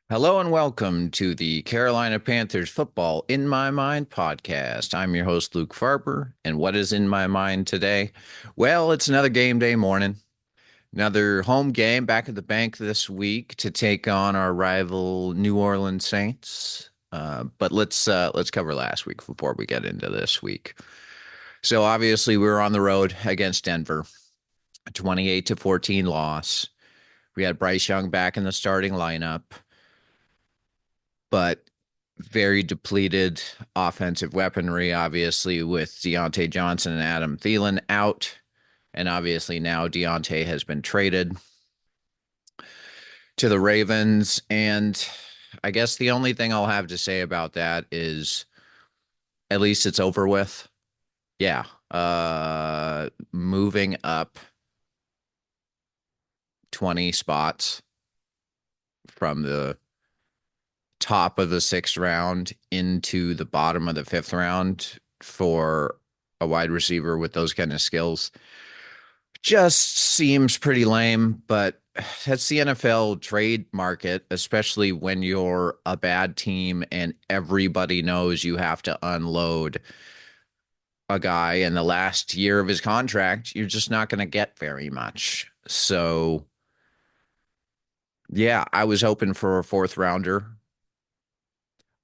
Hello and welcome to the Carolina Panthers Football in My Mind podcast. I'm your host, Luke Farber, and what is in my mind today? Well, it's another game day morning, another home game back at the bank this week to take on our rival New Orleans Saints. But let's cover last week before we get into this week. So obviously we were on the road against Denver, a 28-14 loss. We had Bryce Young back in the starting lineup, but very depleted offensive weaponry, obviously, with Deontay Johnson and Adam Thielen out. And obviously now Deontay has been traded to the Ravens. And I guess the only thing I'll have to say about that is at least it's over with. Yeah. Moving up 20 spots from the top of the sixth round into the bottom of the fifth round for a wide receiver with those kind of skills just seems pretty lame, but that's the NFL trade market, especially when you're a bad team and everybody knows you have to unload a guy in the last year of his contract. You're just not going to get very much. So, yeah, I was hoping for a fourth rounder.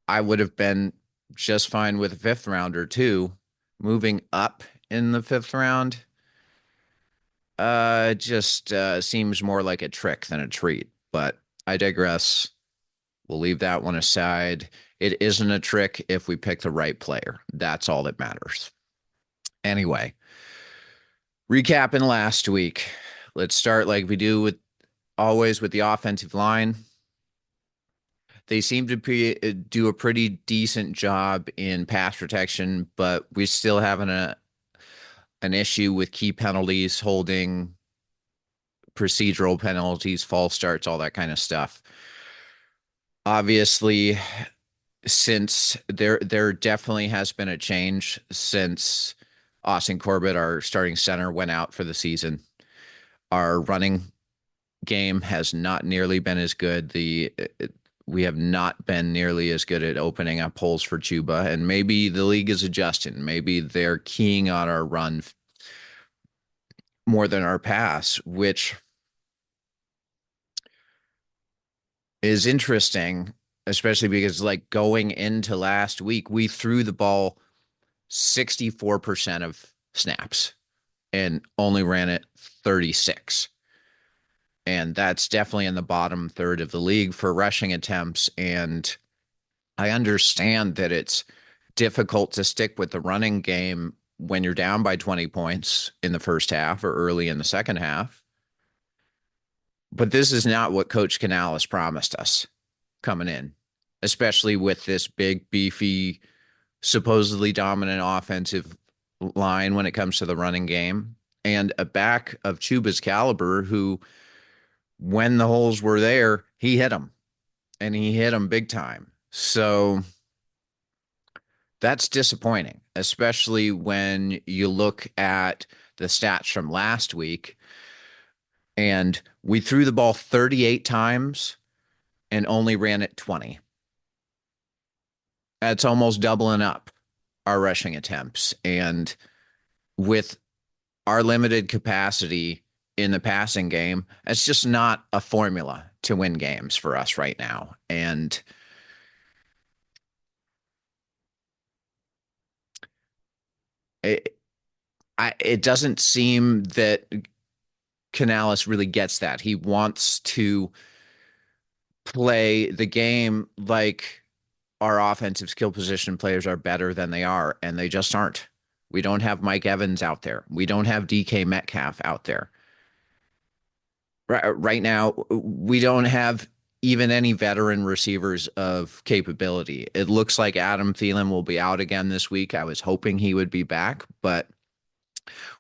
I would have been just fine with a fifth rounder too. Moving up in the fifth round, just seems more like a trick than a treat. But I digress. We'll leave that one aside. It isn't a trick if we pick the right player. That's all that matters. Anyway, recapping last week. Let's start like we do with always with the offensive line. They seem to do a pretty decent job in pass protection, but we're still having an issue with key penalties, holding, procedural penalties, false starts, all that kind of stuff. Obviously, since there definitely has been a change since Austin Corbett, our starting center, went out for the season. Our running game has not nearly been as good. The We have not been nearly as good at opening up holes for Chuba, and maybe the league is adjusting. Maybe they're keying on our run more than our pass, which is interesting, especially because like going into last week, we threw the ball 64% of snaps and only ran it 36. And that's definitely in the bottom third of the league for rushing attempts. And I understand that it's difficult to stick with the running game when you're down by 20 points in the first half or early in the second half. But this is not what Coach Canales promised us coming in, especially with this big, beefy, supposedly dominant offensive line when it comes to the running game and a back of Chuba's caliber who, when the holes were there, he hit them and he hit them big time. So that's disappointing, especially when you look at the stats from last week. And we threw the ball 38 times and only ran it 20. That's almost doubling up our rushing attempts. And with our limited capacity in the passing game, it's just not a formula to win games for us right now. And it, it doesn't seem that Canales really gets that. He wants to play the game like our offensive skill position players are better than they are, and they just aren't. We don't have Mike Evans out there. We don't have DK Metcalf out there. Right now, we don't have even any veteran receivers of capability. It looks like Adam Thielen will be out again this week. I was hoping he would be back, but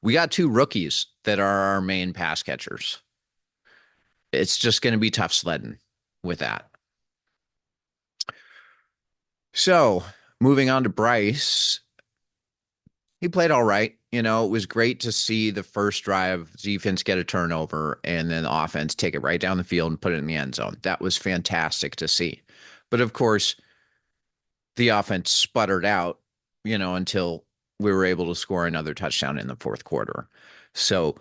we got two rookies that are our main pass catchers. It's just going to be tough sledding with that. So, moving on to Bryce, He played all right. It was great to see the first drive defense get a turnover and then the offense take it right down the field and put it in the end zone. That was fantastic to see. But of course, the offense sputtered out, until we were able to score another touchdown in the fourth quarter. So,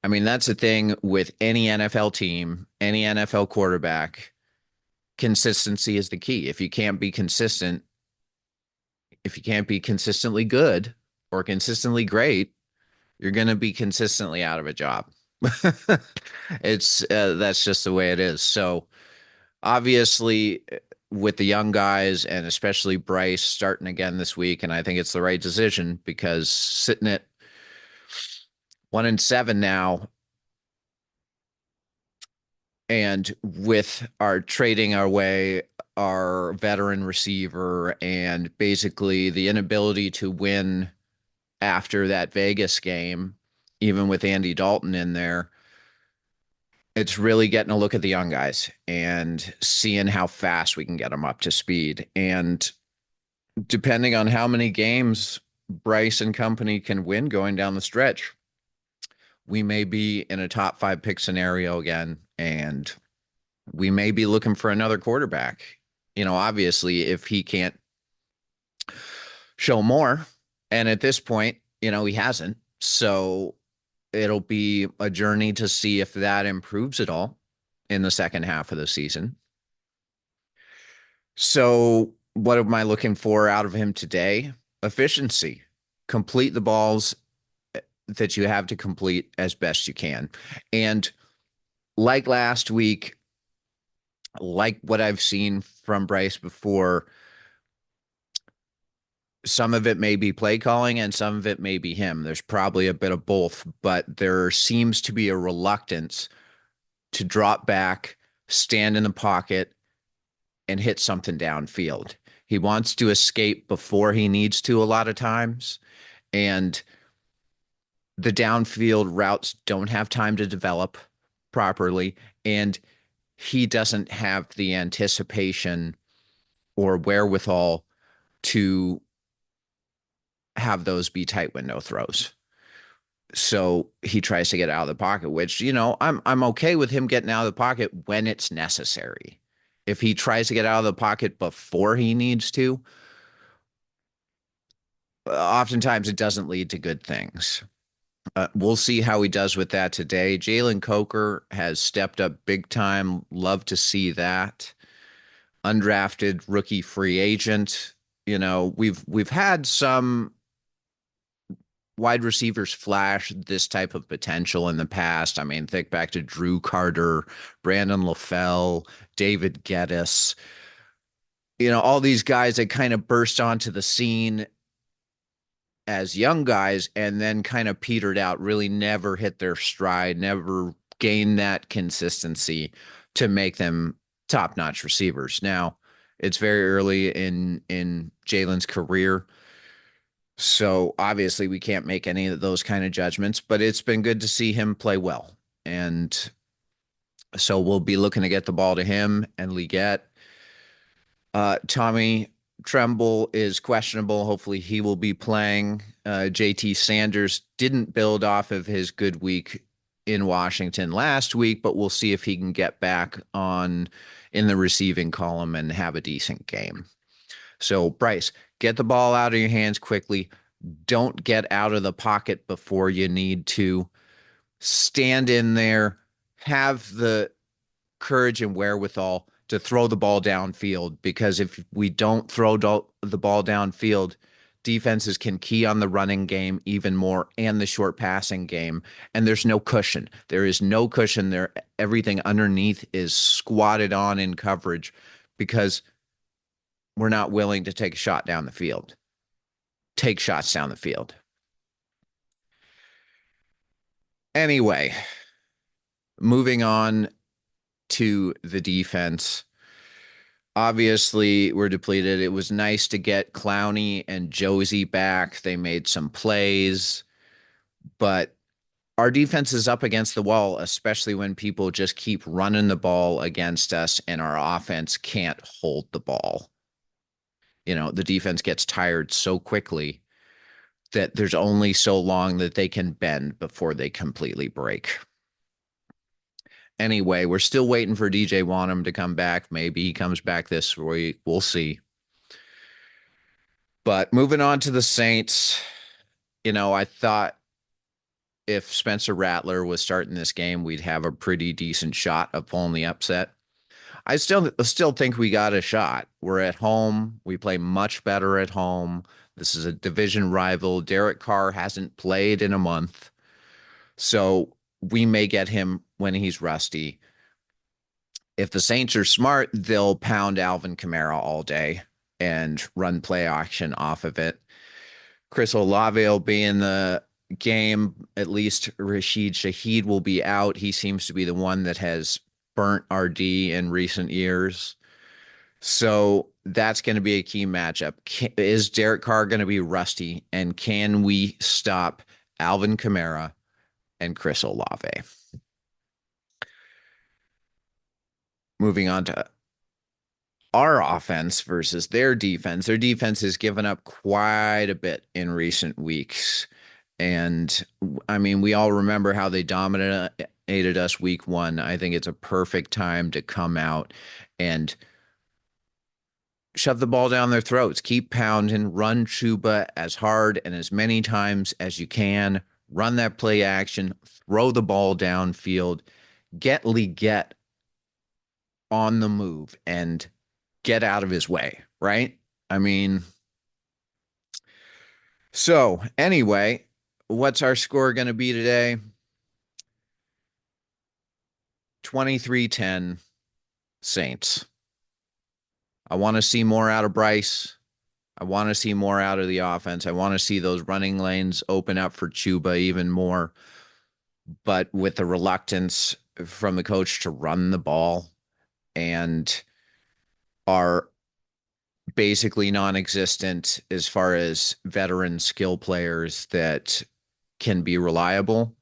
I mean, that's the thing with any NFL team, any NFL quarterback. Consistency is the key. If you can't be consistently good or consistently great, you're going to be consistently out of a job. It's That's just the way it is. So obviously, with the young guys and especially Bryce starting again this week, and I think it's the right decision because sitting at 1-7 now, and with our trading our way our veteran receiver and basically the inability to win after that Vegas game, even with Andy Dalton in there, it's really getting a look at the young guys and seeing how fast we can get them up to speed. And depending on how many games Bryce and company can win going down the stretch, we may be in a top 5 pick scenario again, and we may be looking for another quarterback. Obviously, if he can't show more, and at this point, he hasn't. So it'll be a journey to see if that improves at all in the second half of the season. So what am I looking for out of him today? Efficiency. Complete the balls that you have to complete as best you can. And like last week, like what I've seen from Bryce before, some of it may be play calling and some of it may be him. There's probably a bit of both, but there seems to be a reluctance to drop back, stand in the pocket, and hit something downfield. He wants to escape before he needs to a lot of times, and the downfield routes don't have time to develop properly, and he doesn't have the anticipation or wherewithal to have those be tight window throws. So he tries to get out of the pocket, which, I'm okay with him getting out of the pocket when it's necessary. If he tries to get out of the pocket before he needs to, oftentimes it doesn't lead to good things. We'll see how he does with that today. Jalen Coker has stepped up big time. Love to see that. Undrafted rookie free agent. We've had some wide receivers flash this type of potential in the past. I mean, think back to Drew Carter, Brandon LaFell, David Geddes. All these guys that kind of burst onto the scene as young guys and then kind of petered out, really never hit their stride, never gained that consistency to make them top-notch receivers. Now, it's very early in Jalen's career, so obviously we can't make any of those kind of judgments, but it's been good to see him play well. And so we'll be looking to get the ball to him and Leggett. Tommy Tremble is questionable. Hopefully he will be playing. JT Sanders didn't build off of his good week in Washington last week, but we'll see if he can get back on in the receiving column and have a decent game. So Bryce, get the ball out of your hands quickly. Don't get out of the pocket before you need to. Stand in there, have the courage and wherewithal to throw the ball downfield, because if we don't throw the ball downfield, defenses can key on the running game even more and the short passing game, and there's no cushion. There is no cushion there. Everything underneath is squatted on in coverage because we're not willing to take a shot down the field. Take shots down the field. Anyway, moving on to the defense. Obviously, we're depleted. It was nice to get Clowney and Josie back. They made some plays, but our defense is up against the wall, especially when people just keep running the ball against us and our offense can't hold the ball. The defense gets tired so quickly that there's only so long that they can bend before they completely break. Anyway, we're still waiting for DJ Wanham to come back. Maybe he comes back this week. We'll see. But moving on to the Saints, I thought if Spencer Rattler was starting this game, we'd have a pretty decent shot of pulling the upset. I still think we got a shot. We're at home. We play much better at home. This is a division rival. Derek Carr hasn't played in a month. So we may get him when he's rusty. If the Saints are smart, they'll pound Alvin Kamara all day and run play action off of it. Chris Olave will be in the game. At least Rashid Shaheed will be out. He seems to be the one that has burnt RD in recent years. So that's going to be a key matchup. Is Derek Carr going to be rusty? And can we stop Alvin Kamara and Chris Olave? Moving on to our offense versus their defense. Their defense has given up quite a bit in recent weeks. And I mean, we all remember how they dominated us week one. I think it's a perfect time to come out and shove the ball down their throats, keep pounding, run Chuba as hard and as many times as you can, run that play action, throw the ball downfield, get on the move and get out of his way, right? I mean, so anyway, what's our score going to be today? 23-10 Saints. I want to see more out of Bryce. I want to see more out of the offense. I want to see those running lanes open up for Chuba even more. But with the reluctance from the coach to run the ball and are basically non-existent as far as veteran skill players that can be reliable,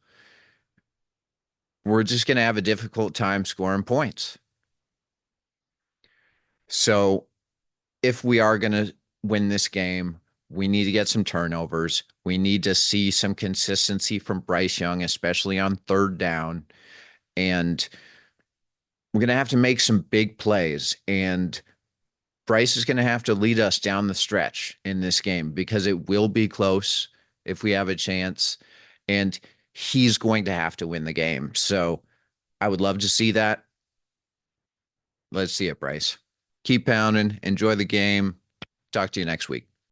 we're just going to have a difficult time scoring points. So if we are going to win this game, we need to get some turnovers. We need to see some consistency from Bryce Young, especially on third down. And we're going to have to make some big plays. And Bryce is going to have to lead us down the stretch in this game because it will be close if we have a chance. And he's going to have to win the game. So I would love to see that. Let's see it, Bryce. Keep pounding. Enjoy the game. Talk to you next week.